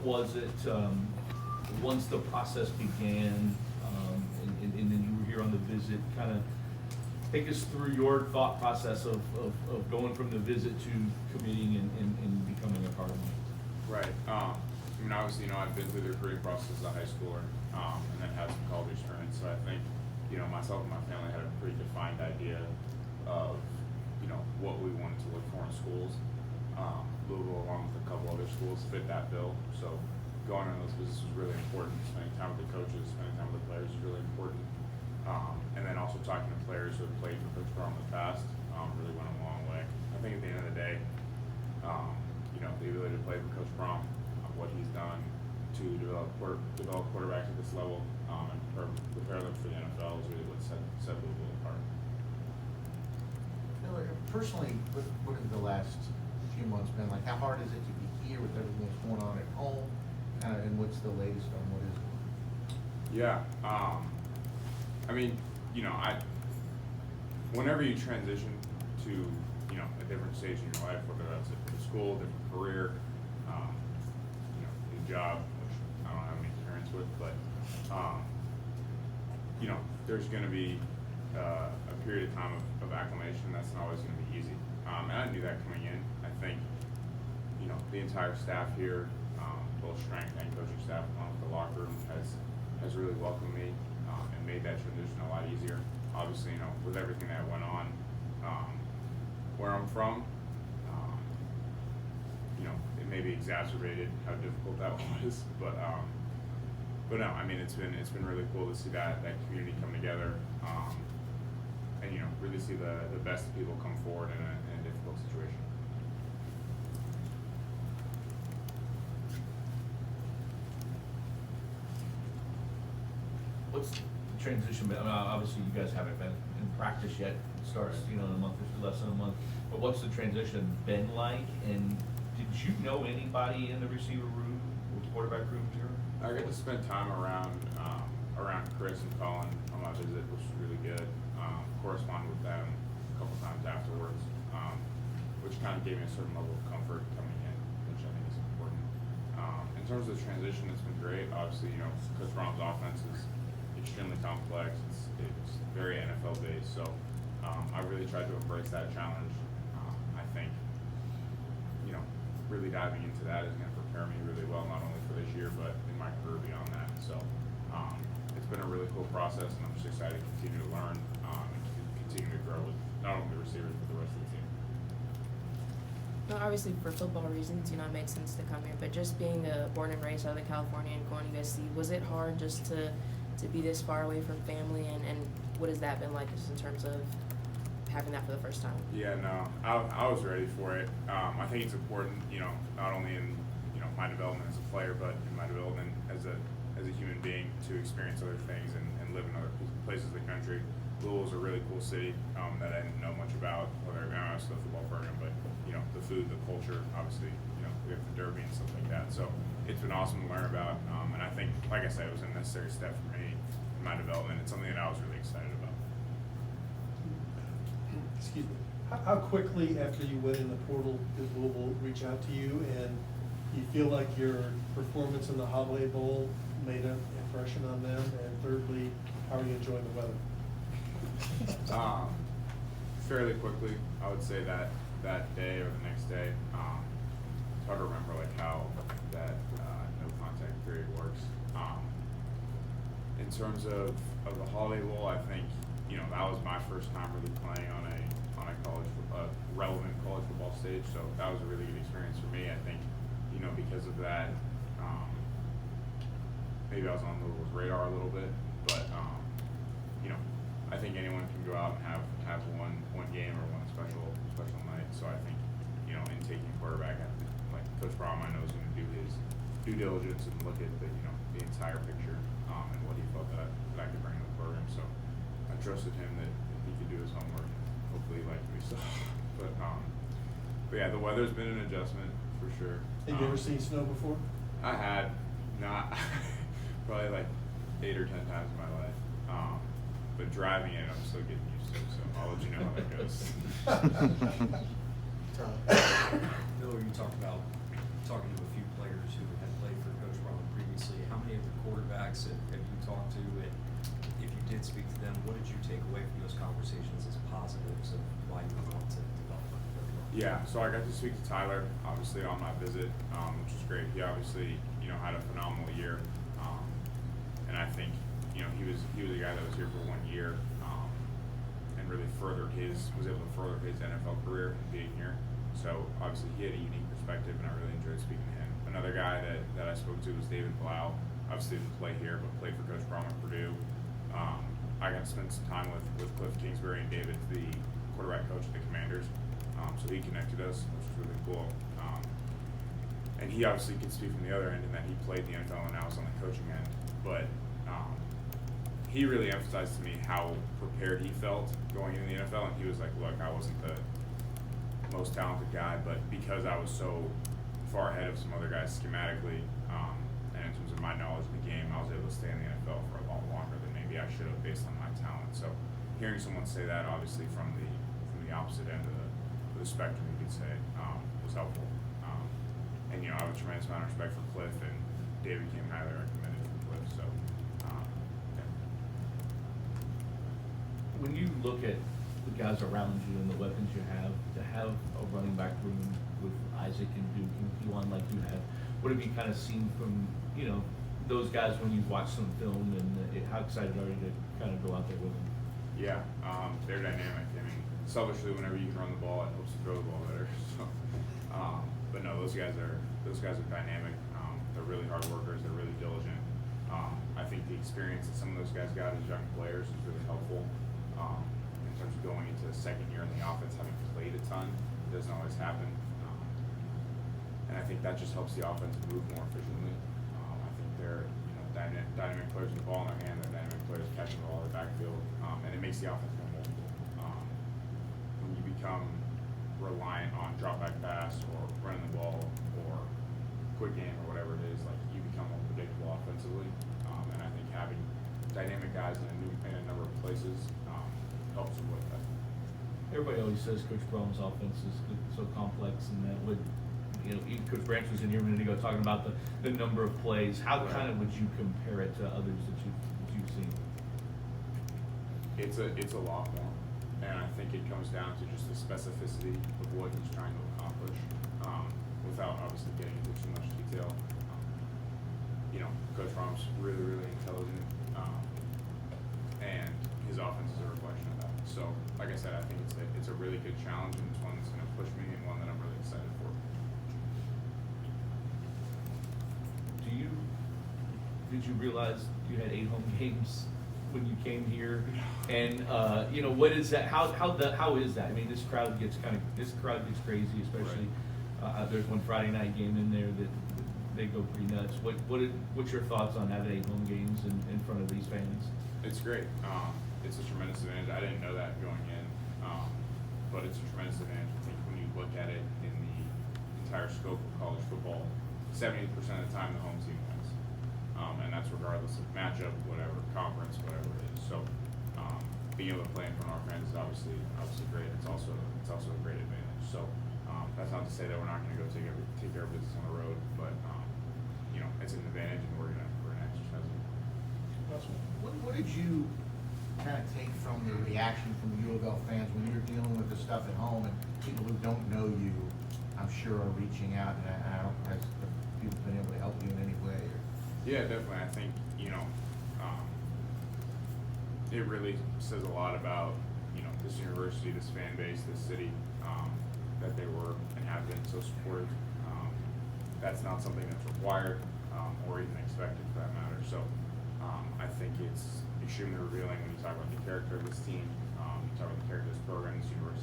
was it, once the process began, and then you were here on the visit, kind of take us through your thought process of going from the visit to committing and becoming a Cardinal? Right. I mean, obviously, I've been through the recruiting process as a high schooler, and then had some college experience. So I think, myself and my family had a pretty defined idea of, what we wanted to look for in schools. Louisville, along with a couple other schools, fit that bill. So going on those visits was really important. Spending time with the coaches, spending time with the players was really important. And then also talking to players who have played for Coach Brown in the past really went a long way. I think at the end of the day, the ability to play for Coach Brown, what he's done to develop quarterbacks at this level, and prepare them for the NFL is really what set Louisville apart. Personally, what have the last few months been like? How hard is it to be here with everything that's going on at home? And what's the latest on what is it? Yeah, I mean, whenever you transition to, a different stage in your life, whether that's a school, different career, new job, which I don't have any experience with, but, there's gonna be a period of time of acclimation that's not always gonna be easy. And I knew that coming in. I think, the entire staff here, both strength and coaching staff, along with the locker room, has really welcomed me and made that transition a lot easier. Obviously, with everything that went on, where I'm from, it maybe exacerbated how difficult that was, but no, I mean, it's been really cool to see that community come together, and really see the best of people come forward in a difficult situation. What's the transition been? I mean, obviously, you guys haven't been in practice yet. It starts, in a month or less than a month. But what's the transition been like? And did you know anybody in the receiver room or quarterback room here? I got to spend time around Chris and Colin on my visit, which was really good. Corresponded with them a couple times afterwards, which kind of gave me a certain level of comfort coming in, which I think is important. In terms of the transition, it's been great. Obviously, Coach Brown's offense is extremely complex. It's very NFL based, so I really tried to embrace that challenge. I think really diving into that is going to prepare me really well, not only for this year but in my career beyond that. So it's been a really cool process, and I'm just excited to continue to learn and continue to grow with not only the receivers but the rest of the team. No, obviously for football reasons, it made sense to come here. But just being born and raised out of California and going to USC, was it hard just to be this far away from family, and what has that been like just in terms of having that for the first time? Yeah, no, I was ready for it. I think it's important, not only in my development as a player, but in my development as a human being, to experience other things and live in other places of the country. Louisville's a really cool city that I didn't know much about, whether I was the football program, but the food, the culture, obviously, we have the Derby and stuff like that. So it's been awesome to learn about, and I think, like I said, it was a necessary step for me in my development. It's something that I was really excited about. Excuse me. How quickly after you went in the portal did Louisville reach out to you, and you feel like your performance in the Holiday Bowl made an impression on them? And thirdly, how are you enjoying the weather? Fairly quickly, I would say that day or the next day. It's hard to remember how that no contact period works. In terms of the Holiday Bowl, I think that was my first time really playing on a relevant college football stage, so that was a really good experience for me. I think because of that, maybe I was on Louisville's radar a little bit, but I think anyone can go out and have one game or one special night. So I think in taking quarterback, like Coach Brown, I know is going to do his due diligence and look at the entire picture and what he felt that I could bring to the program. So I trusted him that he could do his homework. Hopefully, he liked me. So, but yeah, the weather's been an adjustment for sure. Have you ever seen snow before? I had not probably 8 or 10 times in my life. But driving it, I'm still getting used to it, so I'll let you know how that goes. Miller, you talked about talking to a few players who had played for quarterbacks have you talked to, and if you did speak to them, what did you take away from those conversations as positives of why you would want to develop a curriculum? Yeah, so I got to speak to Tyler, obviously, on my visit, which was great. He obviously, had a phenomenal year. And I think, he was a guy that was here for 1 year, and really was able to further his NFL career being here. So obviously he had a unique perspective, and I really enjoyed speaking to him. Another guy that I spoke to was David Blau. Obviously didn't play here, but played for Coach Brom at Purdue. I got to spend some time with Cliff Kingsbury and David, the quarterback coach of the Commanders. So he connected us, which was really cool. And he obviously could speak from the other end in that he played in the NFL and now is on the coaching end. But he really emphasized to me how prepared he felt going into the NFL. And he was like, look, I wasn't the most talented guy, but because I was so far ahead of some other guys schematically, and in terms of my knowledge of the game, I was able to stay in the NFL for a lot longer than maybe I should have based on my talent. So hearing someone say that, obviously from the opposite end of the spectrum, you could say, was helpful. And I have a tremendous amount of respect for Cliff, and David came highly recommended from Cliff. So yeah. When you look at the guys around you and the weapons you have, to have a running back room with Isaac and Duke and Keelan like you have, what have you kind of seen from those guys when you've watched some film, and how excited are you to kind of go out there with them? Yeah, they're dynamic. I mean, selfishly, whenever you can run the ball, it helps you throw the ball better. So, but no, those guys are dynamic. They're really hard workers. They're really diligent. I think the experience that some of those guys got as young players is really helpful in terms of going into the second year in the offense, having played a ton. It doesn't always happen, and I think that just helps the offense move more efficiently. I think they're dynamic players with the ball in their hand. They're dynamic players catching the ball in the backfield, and it makes the offense more multiple. When you become reliant on drop back pass or running the ball or quick game or whatever it is, like you become more predictable offensively. And I think having dynamic guys in a number of places helps them with that. Everybody always says Coach Brom's offense is so complex, and that would, even Coach Branch was in here a minute ago talking about the number of plays. How kind of would you compare it to others that you've seen? It's a lot more, and I think it comes down to just the specificity of what he's trying to accomplish, without obviously getting into too much detail. Coach Brom's really, really intelligent, and his offense is a reflection of that. So, like I said, I think it's a really good challenge, and it's one that's going to push me, and one that I'm really excited for. Did you realize you had 8 home games when you came here? And what is that? How is that? I mean, this crowd gets crazy, especially there's one Friday night game in there that they go pretty nuts. What's your thoughts on having 8 home games in front of these fans? It's great. It's a tremendous advantage. I didn't know that going in, but it's a tremendous advantage. I think when you look at it in the entire scope of college football, 70% of the time the home team wins, and that's regardless of matchup, whatever conference, whatever it is. So being able to play in front of our fans is obviously great. It's also a great advantage. So that's not to say that we're not going to go take care of business on the road, but it's an advantage, and we're gonna exercise it. What did you kind of take from the reaction from the UofL fans when you're dealing with the stuff at home, and people who don't know you, I'm sure, are reaching out, and has people been able to help you in any way? Or? Yeah, definitely. I think it really says a lot about this university, this fan base, this city, that they were and have been so supportive. That's not something that's required or even expected for that matter. So I think it's extremely revealing when you talk about the character of this team, you talk about the character of this program, this university.